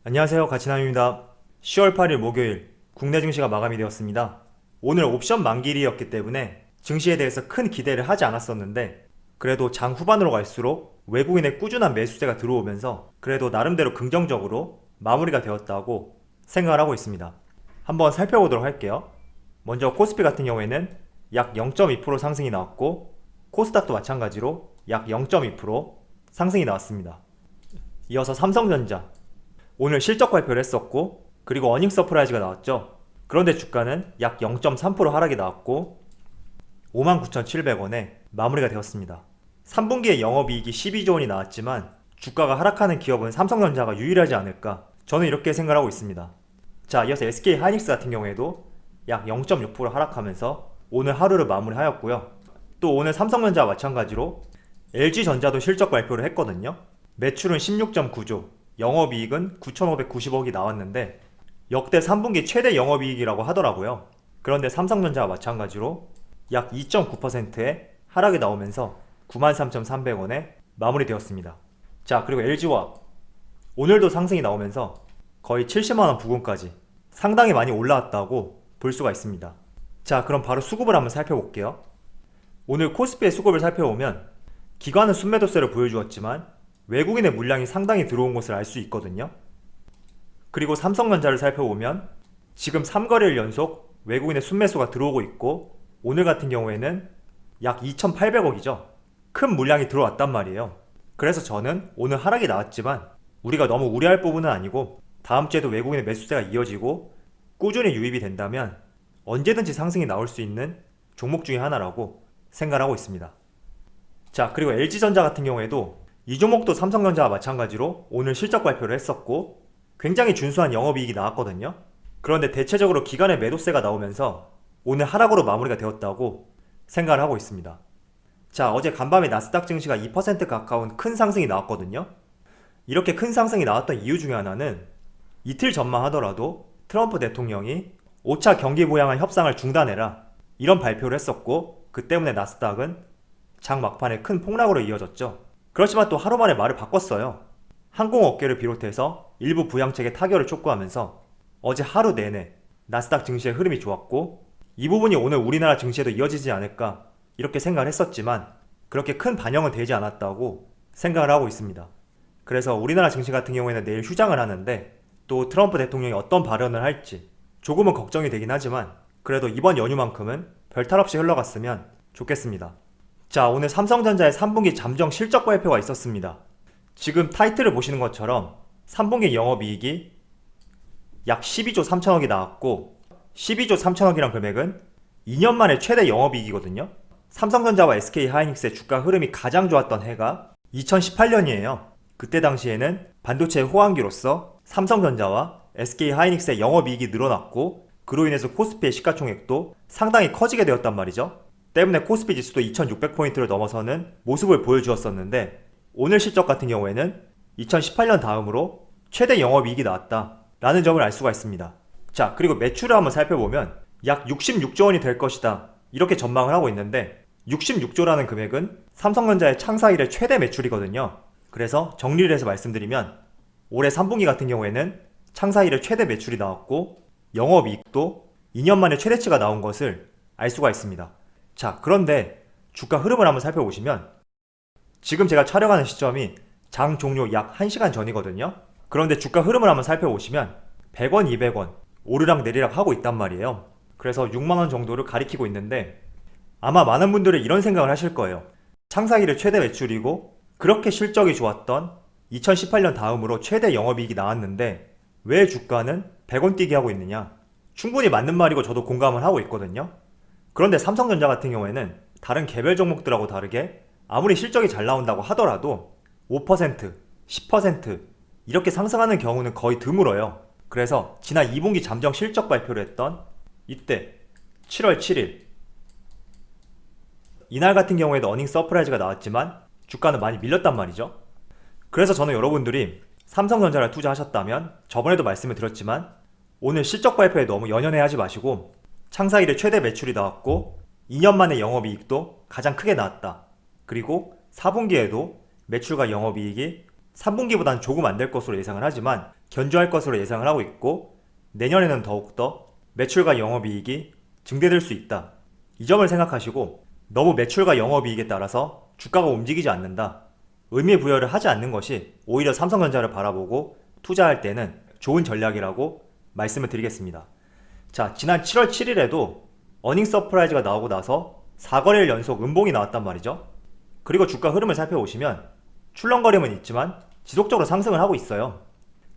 안녕하세요, 가치남입니다. 10월 8일 목요일 국내 증시가 마감이 되었습니다. 오늘 옵션 만기일이었기 때문에 증시에 대해서 큰 기대를 하지 않았었는데 그래도 장 후반으로 갈수록 외국인의 꾸준한 매수세가 들어오면서 그래도 나름대로 긍정적으로 마무리가 되었다고 생각을 하고 있습니다. 한번 살펴보도록 할게요. 먼저 코스피 같은 경우에는 약 0.2% 상승이 나왔고 코스닥도 마찬가지로 약 0.2% 상승이 나왔습니다. 이어서 삼성전자 오늘 실적 발표를 했었고 그리고 어닝 서프라이즈가 나왔죠. 그런데 주가는 약 0.3% 하락이 나왔고 59,700원에 마무리가 되었습니다. 3분기에 영업이익이 12조 원이 나왔지만 주가가 하락하는 기업은 삼성전자가 유일하지 않을까 저는 이렇게 생각하고 있습니다. 자, 이어서 SK 하이닉스 같은 경우에도 약 0.6% 하락하면서 오늘 하루를 마무리하였고요. 또 오늘 삼성전자와 마찬가지로 LG전자도 실적 발표를 했거든요. 매출은 16.9조, 영업이익은 9,590억이 나왔는데 역대 3분기 최대 영업이익이라고 하더라고요. 그런데 삼성전자와 마찬가지로 약 2.9%의 하락이 나오면서 93,300원에 마무리되었습니다. 자, 그리고 LG화학 오늘도 상승이 나오면서 거의 70만원 부근까지 상당히 많이 올라왔다고 볼 수가 있습니다. 자, 그럼 바로 수급을 한번 살펴볼게요. 오늘 코스피의 수급을 살펴보면 기관은 순매도세를 보여주었지만 외국인의 물량이 상당히 들어온 것을 알 수 있거든요. 그리고 삼성전자를 살펴보면 지금 3거래일 연속 외국인의 순매수가 들어오고 있고 오늘 같은 경우에는 약 2,800억이죠. 큰 물량이 들어왔단 말이에요. 그래서 저는 오늘 하락이 나왔지만 우리가 너무 우려할 부분은 아니고 다음 주에도 외국인의 매수세가 이어지고 꾸준히 유입이 된다면 언제든지 상승이 나올 수 있는 종목 중에 하나라고 생각하고 있습니다. 자, 그리고 LG전자 같은 경우에도 이 종목도 삼성전자와 마찬가지로 오늘 실적 발표를 했었고 굉장히 준수한 영업이익이 나왔거든요. 그런데 대체적으로 기관의 매도세가 나오면서 오늘 하락으로 마무리가 되었다고 생각을 하고 있습니다. 자, 어제 간밤에 나스닥 증시가 2% 가까운 큰 상승이 나왔거든요. 이렇게 큰 상승이 나왔던 이유 중에 하나는 이틀 전만 하더라도 트럼프 대통령이 5차 경기 부양화 협상을 중단해라 이런 발표를 했었고 그 때문에 나스닥은 장 막판에 큰 폭락으로 이어졌죠. 그렇지만 또 하루 만에 말을 바꿨어요. 항공업계를 비롯해서 일부 부양책의 타결을 촉구하면서 어제 하루 내내 나스닥 증시의 흐름이 좋았고 이 부분이 오늘 우리나라 증시에도 이어지지 않을까 이렇게 생각을 했었지만 그렇게 큰 반영은 되지 않았다고 생각을 하고 있습니다. 그래서 우리나라 증시 같은 경우에는 내일 휴장을 하는데 또 트럼프 대통령이 어떤 발언을 할지 조금은 걱정이 되긴 하지만 그래도 이번 연휴만큼은 별탈 없이 흘러갔으면 좋겠습니다. 자, 오늘 삼성전자의 3분기 잠정 실적 발표가 있었습니다. 지금 타이틀을 보시는 것처럼 3분기 영업이익이 약 12조 3천억이 나왔고 12조 3천억이란 금액은 2년 만에 최대 영업이익이거든요. 삼성전자와 SK 하이닉스의 주가 흐름이 가장 좋았던 해가 2018년이에요. 그때 당시에는 반도체의 호황기로서 삼성전자와 SK 하이닉스의 영업이익이 늘어났고 그로 인해서 코스피의 시가총액도 상당히 커지게 되었단 말이죠. 때문에 코스피 지수도 2600포인트를 넘어서는 모습을 보여주었었는데 오늘 실적 같은 경우에는 2018년 다음으로 최대 영업이익이 나왔다 라는 점을 알 수가 있습니다. 자, 그리고 매출을 한번 살펴보면 약 66조 원이 될 것이다 이렇게 전망을 하고 있는데 66조라는 금액은 삼성전자의 창사 이래 최대 매출이거든요. 그래서 정리를 해서 말씀드리면 올해 3분기 같은 경우에는 창사 이래 최대 매출이 나왔고 영업이익도 2년 만에 최대치가 나온 것을 알 수가 있습니다. 자, 그런데 주가 흐름을 한번 살펴보시면 지금 제가 촬영하는 시점이 장 종료 약 1시간 전이거든요. 그런데 주가 흐름을 한번 살펴보시면 100원, 200원 오르락 내리락 하고 있단 말이에요. 그래서 6만원 정도를 가리키고 있는데 아마 많은 분들이 이런 생각을 하실 거예요. 창사 이래 최대 매출이고 그렇게 실적이 좋았던 2018년 다음으로 최대 영업이익이 나왔는데 왜 주가는 100원 뛰기 하고 있느냐. 충분히 맞는 말이고 저도 공감을 하고 있거든요. 그런데 삼성전자 같은 경우에는 다른 개별 종목들하고 다르게 아무리 실적이 잘 나온다고 하더라도 5%, 10% 이렇게 상승하는 경우는 거의 드물어요. 그래서 지난 2분기 잠정 실적 발표를 했던 이때 7월 7일 이날 같은 경우에도 어닝 서프라이즈가 나왔지만 주가는 많이 밀렸단 말이죠. 그래서 저는 여러분들이 삼성전자를 투자하셨다면 저번에도 말씀을 드렸지만 오늘 실적 발표에 너무 연연해하지 마시고 창사 이래 최대 매출이 나왔고 2년 만에 영업이익도 가장 크게 나왔다. 그리고 4분기에도 매출과 영업이익이 3분기보다는 조금 안 될 것으로 예상을 하지만 견조할 것으로 예상을 하고 있고, 내년에는 더욱더 매출과 영업이익이 증대될 수 있다. 이 점을 생각하시고 너무 매출과 영업이익에 따라서 주가가 움직이지 않는다, 의미 부여를 하지 않는 것이 오히려 삼성전자를 바라보고 투자할 때는 좋은 전략이라고 말씀을 드리겠습니다. 자, 지난 7월 7일에도 어닝 서프라이즈가 나오고 나서 4거래일 연속 음봉이 나왔단 말이죠. 그리고 주가 흐름을 살펴보시면 출렁거림은 있지만 지속적으로 상승을 하고 있어요.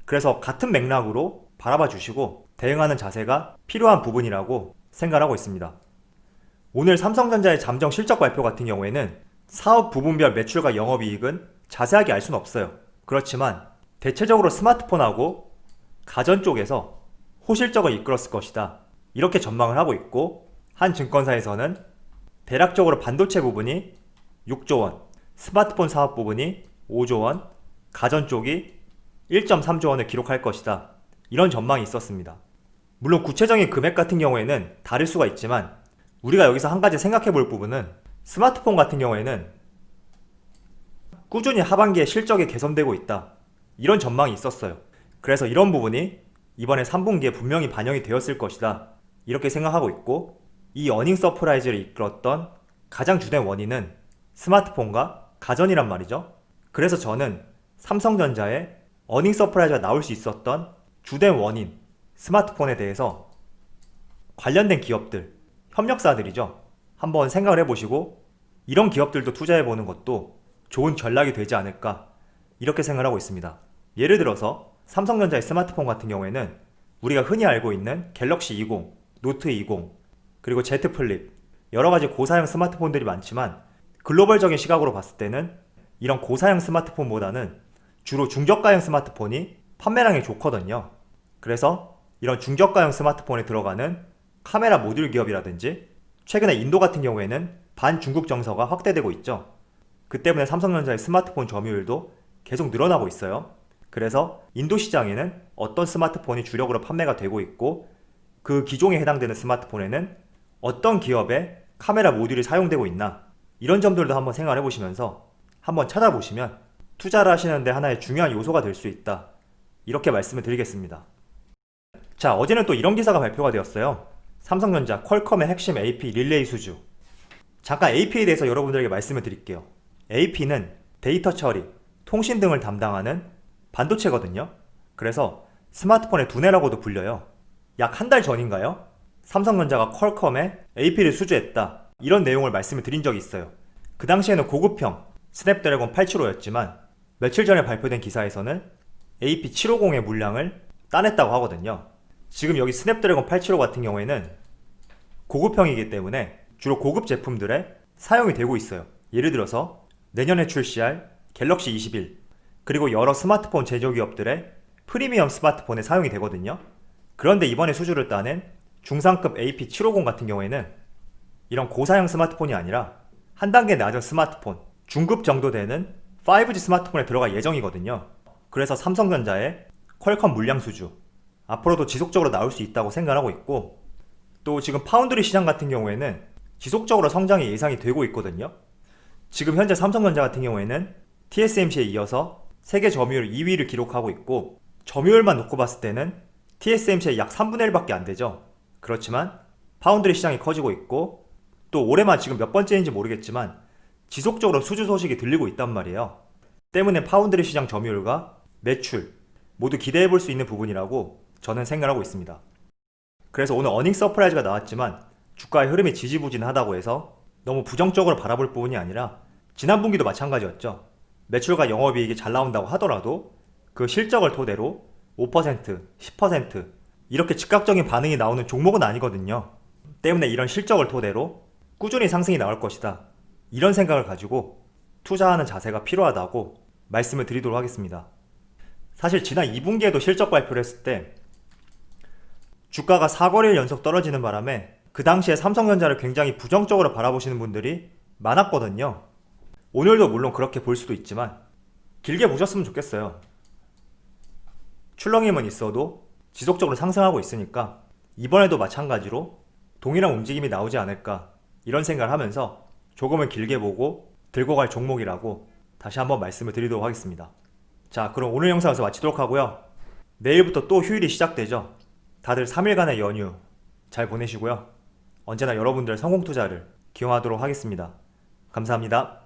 그래서 같은 맥락으로 바라봐 주시고 대응하는 자세가 필요한 부분이라고 생각하고 있습니다. 오늘 삼성전자의 잠정 실적 발표 같은 경우에는 사업 부분별 매출과 영업이익은 자세하게 알 수는 없어요. 그렇지만 대체적으로 스마트폰하고 가전 쪽에서 호실적을 이끌었을 것이다, 이렇게 전망을 하고 있고, 한 증권사에서는 대략적으로 반도체 부분이 6조 원, 스마트폰 사업 부분이 5조 원, 가전 쪽이 1.3조 원을 기록할 것이다, 이런 전망이 있었습니다. 물론 구체적인 금액 같은 경우에는 다를 수가 있지만 우리가 여기서 한 가지 생각해 볼 부분은 스마트폰 같은 경우에는 꾸준히 하반기에 실적이 개선되고 있다, 이런 전망이 있었어요. 그래서 이런 부분이 이번에 3분기에 분명히 반영이 되었을 것이다, 이렇게 생각하고 있고, 이 어닝 서프라이즈를 이끌었던 가장 주된 원인은 스마트폰과 가전이란 말이죠. 그래서 저는 삼성전자의 어닝 서프라이즈가 나올 수 있었던 주된 원인, 스마트폰에 대해서 관련된 기업들, 협력사들이죠, 한번 생각을 해보시고 이런 기업들도 투자해보는 것도 좋은 전략이 되지 않을까, 이렇게 생각하고 있습니다. 예를 들어서 삼성전자의 스마트폰 같은 경우에는 우리가 흔히 알고 있는 갤럭시 20, 노트 20, 그리고 Z 플립, 여러가지 고사양 스마트폰들이 많지만 글로벌적인 시각으로 봤을 때는 이런 고사양 스마트폰보다는 주로 중저가형 스마트폰이 판매량이 좋거든요. 그래서 이런 중저가형 스마트폰에 들어가는 카메라 모듈 기업이라든지, 최근에 인도 같은 경우에는 반중국 정서가 확대되고 있죠. 그 때문에 삼성전자의 스마트폰 점유율도 계속 늘어나고 있어요. 그래서 인도 시장에는 어떤 스마트폰이 주력으로 판매가 되고 있고, 그 기종에 해당되는 스마트폰에는 어떤 기업의 카메라 모듈이 사용되고 있나, 이런 점들도 한번 생각해 보시면서 한번 찾아보시면 투자를 하시는데 하나의 중요한 요소가 될 수 있다, 이렇게 말씀을 드리겠습니다. 자, 어제는 또 이런 기사가 발표가 되었어요. 삼성전자 퀄컴의 핵심 AP 릴레이 수주. 잠깐 AP에 대해서 여러분들에게 말씀을 드릴게요. AP는 데이터 처리, 통신 등을 담당하는 반도체거든요. 그래서 스마트폰의 두뇌라고도 불려요. 약 한 달 전인가요? 삼성전자가 퀄컴에 AP를 수주했다, 이런 내용을 말씀을 드린 적이 있어요. 그 당시에는 고급형 스냅드래곤 875였지만 며칠 전에 발표된 기사에서는 AP 750의 물량을 따냈다고 하거든요. 지금 여기 스냅드래곤 875 같은 경우에는 고급형이기 때문에 주로 고급 제품들에 사용이 되고 있어요. 예를 들어서 내년에 출시할 갤럭시 21, 그리고 여러 스마트폰 제조기업들의 프리미엄 스마트폰에 사용이 되거든요. 그런데 이번에 수주를 따낸 중상급 AP750 같은 경우에는 이런 고사양 스마트폰이 아니라 한 단계 낮은 스마트폰, 중급 정도 되는 5G 스마트폰에 들어갈 예정이거든요. 그래서 삼성전자의 퀄컴 물량 수주, 앞으로도 지속적으로 나올 수 있다고 생각하고 있고, 또 지금 파운드리 시장 같은 경우에는 지속적으로 성장이 예상이 되고 있거든요. 지금 현재 삼성전자 같은 경우에는 TSMC에 이어서 세계 점유율 2위를 기록하고 있고, 점유율만 놓고 봤을 때는 TSMC의 약 3분의 1밖에 안 되죠. 그렇지만 파운드리 시장이 커지고 있고, 또 올해만 지금 몇 번째인지 모르겠지만 지속적으로 수주 소식이 들리고 있단 말이에요. 때문에 파운드리 시장 점유율과 매출 모두 기대해 볼 수 있는 부분이라고 저는 생각하고 있습니다. 그래서 오늘 어닝 서프라이즈가 나왔지만 주가의 흐름이 지지부진하다고 해서 너무 부정적으로 바라볼 부분이 아니라, 지난 분기도 마찬가지였죠. 매출과 영업이익이 잘 나온다고 하더라도 그 실적을 토대로 5%, 10% 이렇게 즉각적인 반응이 나오는 종목은 아니거든요. 때문에 이런 실적을 토대로 꾸준히 상승이 나올 것이다, 이런 생각을 가지고 투자하는 자세가 필요하다고 말씀을 드리도록 하겠습니다. 사실 지난 2분기에도 실적 발표를 했을 때 주가가 4거래일 연속 떨어지는 바람에 그 당시에 삼성전자를 굉장히 부정적으로 바라보시는 분들이 많았거든요. 오늘도 물론 그렇게 볼 수도 있지만 길게 보셨으면 좋겠어요. 출렁임은 있어도 지속적으로 상승하고 있으니까 이번에도 마찬가지로 동일한 움직임이 나오지 않을까, 이런 생각을 하면서 조금은 길게 보고 들고 갈 종목이라고 다시 한번 말씀을 드리도록 하겠습니다. 자, 그럼 오늘 영상에서 마치도록 하고요. 내일부터 또 휴일이 시작되죠. 다들 3일간의 연휴 잘 보내시고요. 언제나 여러분들의 성공 투자를 기원하도록 하겠습니다. 감사합니다.